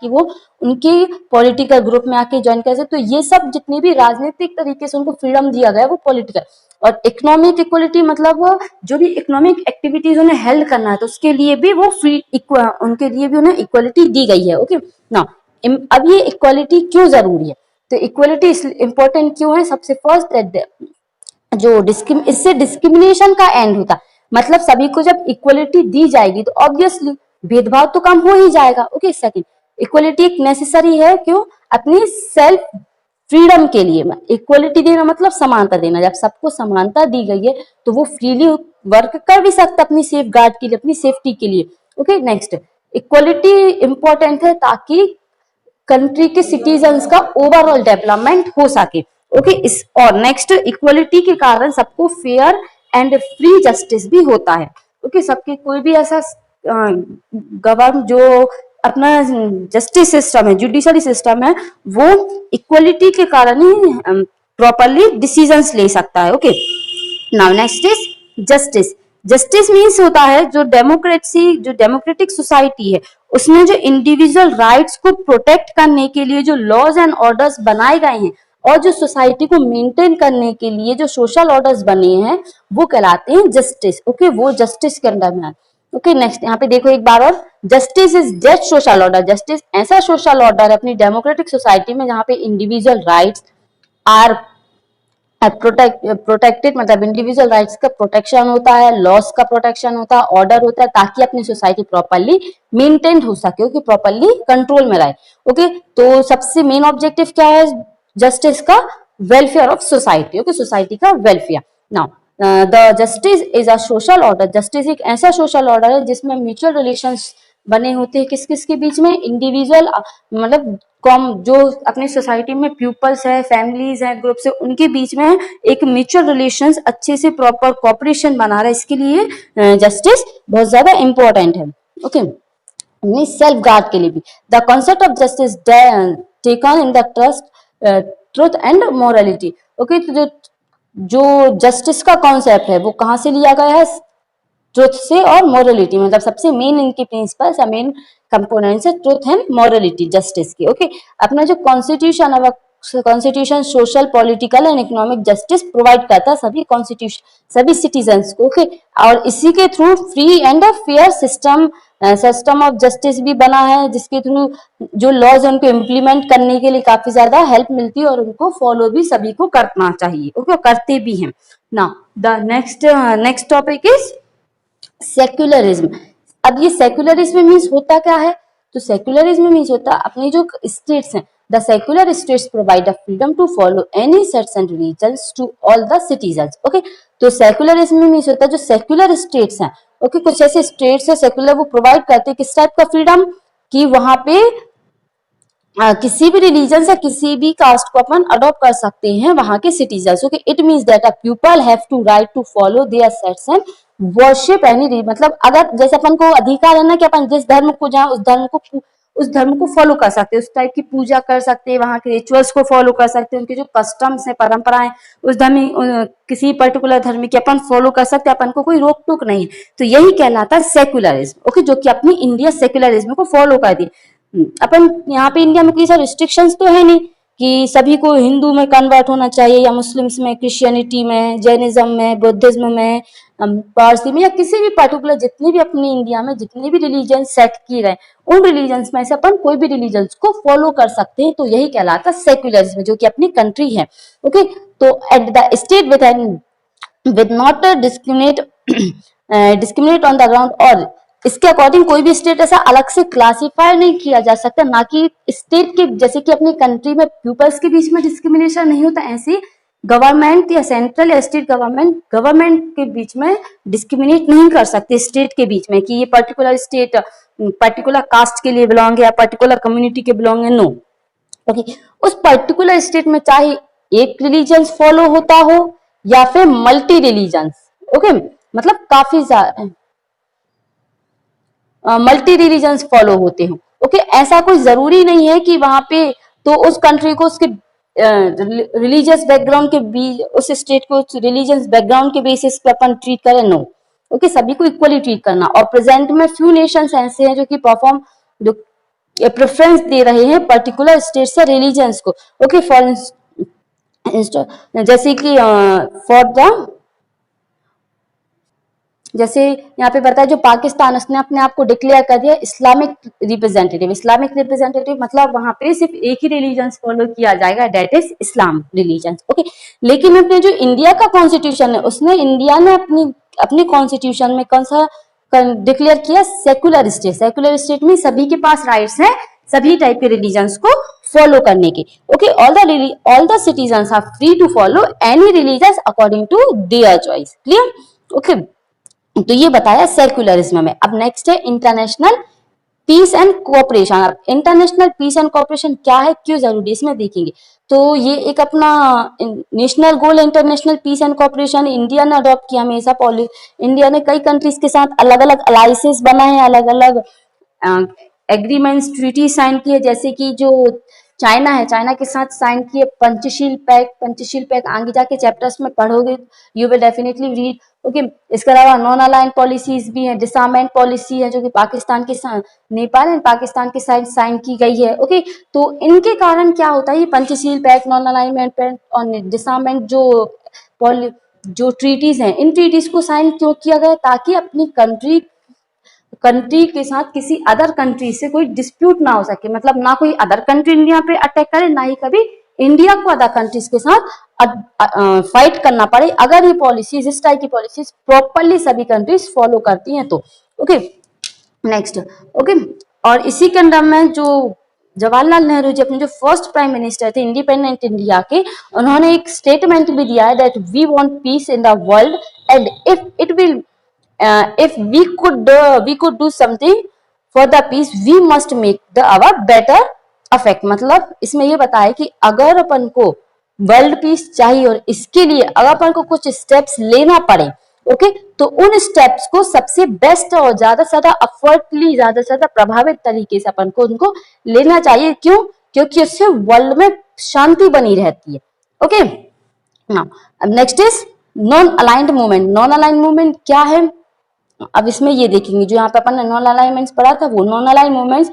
कि वो उनके पॉलिटिकल ग्रुप में आके ज्वाइन कर सकते। तो ये सब जितनी भी राजनीतिक तरीके से उनको फ्रीडम दिया गया है वो पॉलिटिकल। और इकोनॉमिक इक्वलिटी मतलब जो भी इकोनॉमिक एक्टिविटीज उन्हें हेल्ड करना है तो उसके लिए भी वो उनके लिए भी उन्हें इक्वलिटी दी गई है। ओके ना, अब ये इक्वलिटी क्यों जरूरी है, तो इक्वलिटी इंपॉर्टेंट क्यों है, सबसे फर्स्ट जो इससे डिस्क्रिमिनेशन का एंड होता, मतलब सभी को जब इक्वलिटी दी जाएगी तो ऑब्वियसली भेदभाव तो कम हो ही जाएगा। ओके, सेकंड, इक्वलिटी एक नेसेसरी है, क्यों, अपनी सेल्फ फ्रीडम के लिए। इक्वलिटी देना मतलब समानता देना, जब सबको समानता दी गई है तो वो फ्रीली वर्क कर भी सकता अपनी सेफ गार्ड के लिए, अपनी सेफ्टी के लिए। ओके, नेक्स्ट, इक्वलिटी इंपॉर्टेंट है ताकि कंट्री के सिटीजन्स का ओवरऑल डेवलपमेंट हो सके। ओके, इस और नेक्स्ट, इक्वलिटी के कारण सबको फेयर एंड फ्री जस्टिस भी होता है। ओके, सबके कोई भी ऐसा गवर्न जो अपना जस्टिस सिस्टम है, जुडिशरी सिस्टम है, वो इक्वलिटी के कारण ही प्रॉपरली डिसीजंस ले सकता है। Okay, now next is justice. Justice means होता है जो डेमोक्रेटिक सोसाइटी है उसमें जो इंडिविजुअल राइट्स को प्रोटेक्ट करने के लिए जो लॉज एंड ऑर्डर्स बनाए गए हैं और जो सोसाइटी को मेंटेन करने के लिए जो सोशल ऑर्डर्स बने हैं वो कहलाते हैं जस्टिस। ओके, वो जस्टिस के अंडर में। ओके, नेक्स्ट यहाँ पे देखो एक बार और, justice is just social order. Justice ऐसा सोशल ऑर्डर है अपनी डेमोक्रेटिक सोसाइटी में जहाँ पे इंडिविजुअल राइट्स आर प्रोटेक्टेड, मतलब इंडिविजुअल राइट्स का प्रोटेक्शन होता है, लॉस का प्रोटेक्शन होता है, ऑर्डर होता है, ताकि अपनी सोसाइटी प्रॉपरली मेंटेन हो सके, ओके, प्रॉपरली कंट्रोल में रहे। ओके, तो सबसे मेन ऑब्जेक्टिव क्या है जस्टिस का, welfare of society. Okay, society का welfare. Now the justice is a social order. Justice एक ऐसा सोशल ऑर्डर है जिसमें म्यूचुअल रिलेशंस बने होते हैं, किस किस के बीच में, इंडिविजुअल मतलब कॉम जो अपनी सोसाइटी में पीपल्स है, फैमिलीज है, ग्रुप्स है, उनके बीच में एक म्यूचुअल रिलेशंस अच्छे से प्रॉपर कोऑपरेशन बना रहा है, इसके लिए जस्टिस बहुत ज्यादा इंपॉर्टेंट है। ओके, सेल्फ गार्ड के लिए भी the concept of justice taken in the truth and morality. Okay, तो जो जस्टिस का कॉन्सेप्ट है वो कहाँ से लिया गया है, ट्रुथ से और मोरलिटी, मतलब सबसे मेन इनके प्रिंसिपल्स या मेन कंपोनेंट्स है ट्रुथ एंड मोरलिटी जस्टिस की। ओके, अपना जो कॉन्स्टिट्यूशन है constitution social, political and economic justice provide करता है सभी कॉन्स्टिट्यूशन सभी सिटीजन्स को। ओके, और इसी के through free and fair system of justice भी बना है, जिसके थ्रू जो लॉज उनको इम्प्लीमेंट करने के लिए काफी ज्यादा हेल्प मिलती है और उनको फॉलो भी सभी को करना चाहिए। ओके, करते भी हैं। Now the next topic is secularism. अब ये सेक्युलरिज्म मीन्स होता क्या है, तो सेक्युलरिज्म मीन्स होता अपनी जो स्टेट्स हैं, the secular states provide the freedom to follow any sects and religions to all the citizens. Okay, तो सेक्युलरिज्म मीन्स होता है जो सेक्युलर स्टेट्स हैं, ओके, कुछ ऐसे स्टेट्स है सेक्युलर, वो प्रोवाइड करते हैं किस टाइप का फ्रीडम, कि वहां पे किसी भी रिलीजन से किसी भी कास्ट को अपन अडॉप्ट कर सकते हैं वहां के citizens. Okay, it means that a people have to right to follow their sects and worship any, मतलब अगर जैसे अपन को अधिकार है ना कि अपन जिस धर्म को जाए उस धर्म को फॉलो कर सकते हैं, उस टाइप की पूजा कर सकते हैं, वहां के रिचुअल्स को फॉलो कर सकते हैं, उनके जो कस्टम्स है, परंपराएं, उस धर्म किसी पर्टिकुलर धर्म की अपन फॉलो कर सकते हैं, अपन को कोई रोक टोक नहीं। तो यही कहलाता है सेक्युलरिज्म। ओके, जो कि अपनी इंडिया सेक्युलरिज्म को फॉलो कर दी। अपन यहाँ पे इंडिया में कोई सा रिस्ट्रिक्शंस तो है नहीं कि सभी को हिंदू में कन्वर्ट होना चाहिए या मुस्लिम्स में, क्रिश्चियनिटी में, जैनिज्म में, बुद्धिज्म में, पारसी में, या किसी भी पर्टिकुलर जितने भी अपनी इंडिया में जितने भी रिलीजन सेट किए गए उन रिलीजन्स में से अपन कोई भी रिलीजन्स को फॉलो कर सकते हैं। तो यही कहलाता है सेक्युलरिज्म, जो कि अपनी कंट्री है। ओके, तो at the state with not discriminate on the ground, और इसके अकॉर्डिंग कोई भी स्टेट ऐसा अलग से क्लासिफाई नहीं किया जा सकता, ना कि स्टेट के जैसे कि अपनी कंट्री में पीपल्स के बीच में डिस्क्रिमिनेशन नहीं होता, ऐसे गवर्नमेंट या सेंट्रल या स्टेट गवर्नमेंट के बीच में डिस्क्रिमिनेट नहीं कर सकते स्टेट के बीच में कि ये पर्टिकुलर स्टेट पर्टिकुलर कास्ट के लिए बिलोंग है या पर्टिकुलर कम्युनिटी के बिलोंग है। नो, ओके, उस पर्टिकुलर स्टेट में चाहे एक रिलीजन फॉलो होता हो या फिर मल्टी रिलीजन, ओके, मतलब काफी मल्टी रिलीजन्स फॉलो होते हो। ओके, ऐसा कोई जरूरी नहीं है कि वहां पे तो उस कंट्री को उसके रिलीजियस बैकग्राउंड के बीच, उस स्टेट को रिलीजियस बैकग्राउंड के बेसिस पे अपन ट्रीट करें। नो, ओके, सभी को इक्वली ट्रीट करना। और प्रेजेंट में फ्यू नेशंस ऐसे हैं जो कि परफॉर्म जो प्रेफरेंस दे रहे हैं पर्टिकुलर स्टेट्स या रिलीजन्स को। ओके, फॉर जैसे कि फॉर द, जैसे यहाँ पे बताया जो पाकिस्तान उसने अपने आप को डिक्लेयर कर दिया इस्लामिक रिप्रेजेंटेटिव। इस्लामिक रिप्रेजेंटेटिव मतलब वहां पे सिर्फ एक ही रिलीजन फॉलो किया जाएगा, that is Islam religion. Okay, लेकिन अपने जो इंडिया का कॉन्स्टिट्यूशन है उसने इंडिया ने अपनी अपने कॉन्स्टिट्यूशन में कौन सा डिक्लेयर किया, सेक्युलर स्टेट। सेक्युलर स्टेट में सभी के पास राइट्स हैं सभी टाइप के रिलीजन्स को फॉलो करने के। Okay, all the citizens are free to follow any religion according to their choice. Clear? Okay, तो ये बताया सेक्युलरिज्म में। अब नेक्स्ट है इंटरनेशनल पीस एंड कोऑपरेशन। अब इंटरनेशनल पीस एंड कोऑपरेशन क्या है, क्यों जरूरी, इसमें देखेंगे। तो ये एक अपना national goal international peace and cooperation India ने अडॉप्ट किया हमेशा। इंडिया ने कई कंट्रीज के साथ अलग अलग अलाइसेस बनाए हैं, अलग अलग एग्रीमेंट्स ट्रीटी साइन किए, जैसे कि जो चाइना है, चाइना के साथ साइन किए पंचशील पैक्ट। पंचशील पैक्ट आगे जाके चैप्टर्स में पढ़ोगे, you will definitely read. Okay, इसके अलावा नॉन अलाइन पॉलिसीज भी है, डिसआर्मेंट पॉलिसी है जो कि पाकिस्तान के साथ नेपाल एंड पाकिस्तान के साथ साइन की गई है। ओके, तो इनके कारण क्या होता है, ये Panchsheel pact, non alignment pact और डिसआर्मेंट जो ट्रीटीज हैं, इन ट्रीटीज को साइन क्यों किया गया, ताकि अपनी कंट्री के साथ किसी अदर कंट्री से कोई डिस्प्यूट ना हो सके। मतलब ना कोई अदर कंट्री इंडिया पे अटैक करे, ना ही कभी इंडिया को अदर कंट्रीज के साथ फाइट करना पड़े, अगर ये पॉलिसीज, इस टाइप की पॉलिसीज प्रॉपरली सभी कंट्रीज फॉलो करती हैं तो। Okay, next. ओके, और इसी के अंदर में जो जवाहरलाल नेहरू जी अपने जो फर्स्ट प्राइम मिनिस्टर थे इंडिपेंडेंट इंडिया के, उन्होंने एक स्टेटमेंट भी दिया है that we want peace in the world and if we could do something for the peace we must make the our better effect। मतलब इसमें ये बताया कि अगर अपन को वर्ल्ड पीस चाहिए और इसके लिए अगर अपन को कुछ स्टेप्स लेना पड़े, ओके, तो उन स्टेप्स को सबसे बेस्ट और ज्यादा से ज्यादा एफर्टली, ज्यादा से ज्यादा प्रभावित तरीके से अपन को उनको लेना चाहिए। क्यों? क्योंकि उससे वर्ल्ड में शांति बनी रहती है। Okay, now next is non aligned movement. Non aligned movement क्या है, अब इसमें ये देखेंगे, जो यहाँ पे अपन ने नॉन अलाइनमेंट्स पढ़ा था, वो non align movements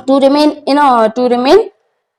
to remain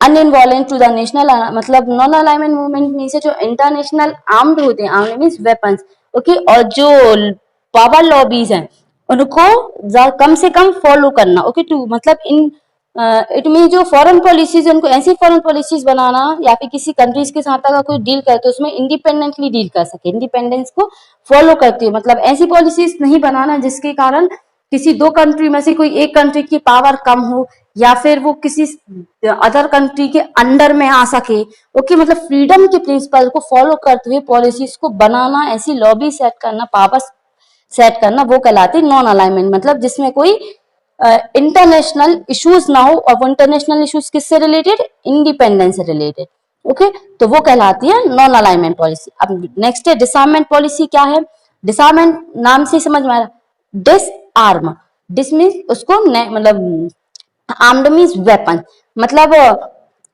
uninvolved to the national, मतलब नॉन अलाइनमेंट मूवमेंट मीन से जो इंटरनेशनल आर्म्ड होते हैं, आर्म्ड मीन्स वेपन्स, ओके, और जो पावर लॉबीज हैं उनको कम से कम फॉलो करना। ओके, टू मतलब इन इट मीन जो फॉरेन पॉलिसीज, उनको ऐसी फॉरेन पॉलिसीज बनाना, या फिर किसी कंट्रीज के साथ अगर कोई डील करते उसमें इंडिपेंडेंटली डील कर सके, इंडिपेंडेंस को फॉलो करते हुए। मतलब ऐसी पॉलिसीज नहीं बनाना जिसके कारण किसी दो कंट्री में से कोई एक कंट्री की पावर कम हो, या फिर वो किसी अदर कंट्री के अंडर में आ सके। ओके, मतलब फ्रीडम के प्रिंसिपल को फॉलो करते हुए पॉलिसीज को बनाना, ऐसी लॉबी सेट करना, पावर सेट करना, वो कहलाती है नॉन अलाइनमेंट। मतलब जिसमें कोई इंटरनेशनल इश्यूज ना हो, और वो इंटरनेशनल इश्यूज किससे रिलेटेड, इंडिपेंडेंस से रिलेटेड। ओके, तो वो कहलाती है नॉन अलाइनमेंट पॉलिसी। अब नेक्स्ट है डिसआर्ममेंट पॉलिसी। क्या है डिसआर्ममेंट, नाम से समझ में आ रहा, डिस आर्म, डिस मीन्स उसको मतलब आर्म्ड मीन्स वेपन। मतलब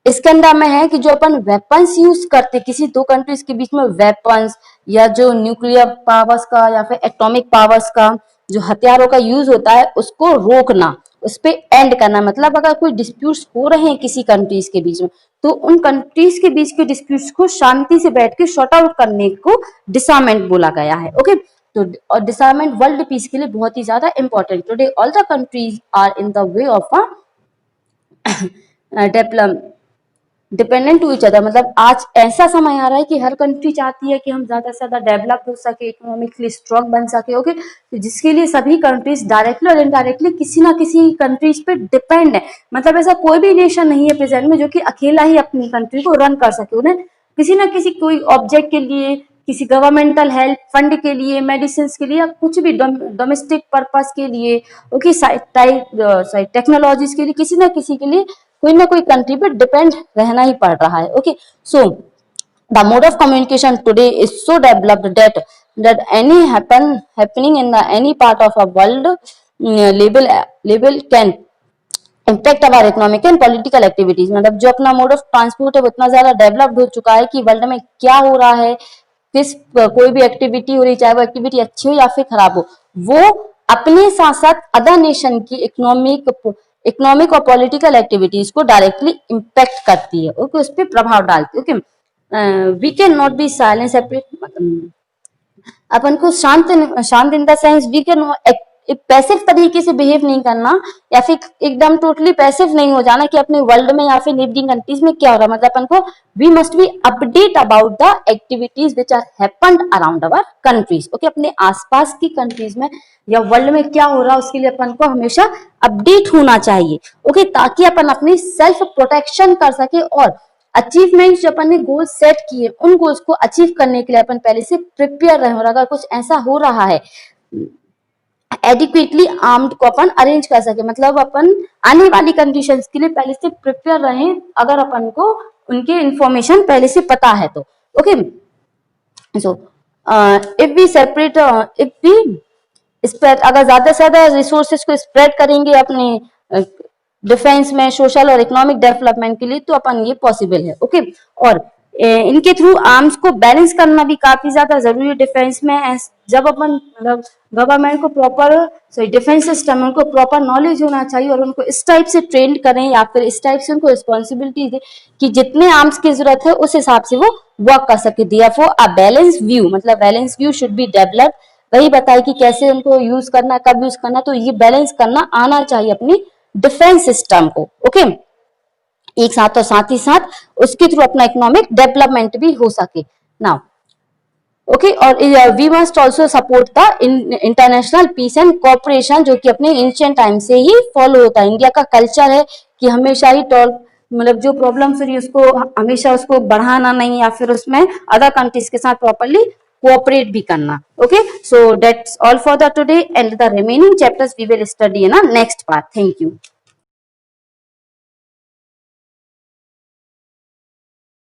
इसके अंदर में है कि जो अपन वेपन्स यूज करते किसी दो कंट्रीज के बीच में, वेपन्स या जो न्यूक्लियर पावर्स का या फिर एटॉमिक पावर्स का जो हथियारों का यूज होता है, उसको रोकना, उस पे एंड करना। मतलब अगर कोई डिस्प्यूट्स हो रहे हैं किसी कंट्रीज के बीच में, तो उन कंट्रीज के बीच के डिस्प्यूट्स को शांति से बैठ के शॉर्ट आउट करने को डिसआर्ममेंट बोला गया है। ओके, तो और डिसआर्ममेंट वर्ल्ड पीस के लिए बहुत ही ज्यादा important. Today all the countries are in the way of develop dependent to each other. मतलब आज ऐसा समय आ रहा है कि हर कंट्री चाहती है कि हम ज्यादा से ज्यादा डेवलप हो सके, इकोनॉमिकली स्ट्रांग बन सके। ओके, तो जिसके लिए सभी कंट्रीज डायरेक्टली और इनडायरेक्टली किसी ना किसी कंट्रीज पे डिपेंड है। मतलब ऐसा कोई भी नेशन नहीं है प्रेजेंट में जो कि अकेला ही अपनी कंट्री को रन कर सके। उन्हें किसी ना किसी कोई ऑब्जेक्ट के लिए, किसी गवर्नमेंटल हेल्प फंड के लिए, मेडिसिन के लिए, या कुछ भी डोमेस्टिक पर्पस के लिए, ओके, टेक्नोलॉजीज के लिए, किसी ना किसी के लिए कोई ना कोई कंट्री पे डिपेंड रहना ही पड़ रहा है। Okay, so the mode of communication today is so developed that any happening in the any part of a world level can impact our economic and political activities. मतलब जो अपना मोड ऑफ ट्रांसपोर्ट है वो इतना ज्यादा developed हो चुका है कि वर्ल्ड में क्या हो रहा है, किस कोई भी एक्टिविटी हो रही, चाहे वो एक्टिविटी अच्छी हो या फिर खराब हो, वो अपने साथ साथ अदर नेशन की इकोनॉमिक इकोनॉमिक और पॉलिटिकल एक्टिविटीज को डायरेक्टली इम्पैक्ट करती है, ओके, उस पर प्रभाव डालती है, okay. We can not be silent separate, अपन को शांत in the sense we can passive तरीके से बिहेव नहीं करना, या फिर एकदम टोटली पैसिव नहीं हो जाना कि अपने वर्ल्ड में या फिर नेबरिंग कंट्रीज में क्या हो रहा है, मतलब अपन को we must be update about the activities which are happened around our countries, okay. अपने आसपास की कंट्रीज में या वर्ल्ड में क्या हो रहा है उसके लिए अपन को हमेशा अपडेट होना चाहिए, ओके, ताकि अपन अपनी सेल्फ प्रोटेक्शन कर सके और अचीवमेंट जो अपन ने गोल सेट किए उन गोल्स को अचीव करने के लिए अपन पहले से प्रिपेयर रहे, और अगर कुछ ऐसा हो रहा है एडिक्वेटली आर्म्ड को अपन अरेंज कर सके, मतलब अपन आने वाली कंडीशंस के लिए पहले से प्रिपेयर रहे, अगर अपन को उनके इंफॉर्मेशन पहले से पता है तो, okay. So if we separate, if we spread, अगर ज्यादा से ज्यादा रिसोर्सेज को स्प्रेड करेंगे अपने डिफेंस में, सोशल और इकोनॉमिक डेवलपमेंट के लिए, तो अपन ये पॉसिबल है, ओके। और इनके थ्रू आर्म्स को बैलेंस करना भी काफी ज्यादा जरूरी है डिफेंस में। जब अपन मतलब गवर्नमेंट को प्रॉपर डिफेंस सिस्टम उनको प्रॉपर नॉलेज होना चाहिए और उनको इस टाइप से ट्रेन करें या फिर इस टाइप से उनको रिस्पॉन्सिबिलिटी दे कि जितने आर्म्स की जरूरत है उस हिसाब से वो वर्क कर सके। देयरफॉर अ बैलेंस व्यू, मतलब balance view should be develop, वही बताए कि कैसे उनको यूज करना, कब यूज करना, तो ये बैलेंस करना आना चाहिए अपनी डिफेंस सिस्टम को, ओके, एक साथ, और साथ ही साथ उसके थ्रू अपना इकोनॉमिक डेवलपमेंट भी हो सके। नाउ ओके, और we must also support the international peace and cooperation, जो कि अपने एंशिएंट टाइम से ही फॉलो होता है। इंडिया का कल्चर है कि हमेशा ही मतलब जो प्रॉब्लम फिर उसको हमेशा उसको बढ़ाना नहीं, या फिर उसमें अदर कंट्रीज के साथ प्रॉपरली कोऑपरेट भी करना, okay. So that's all for the today, and the remaining chapters we will study in a next part. Thank you.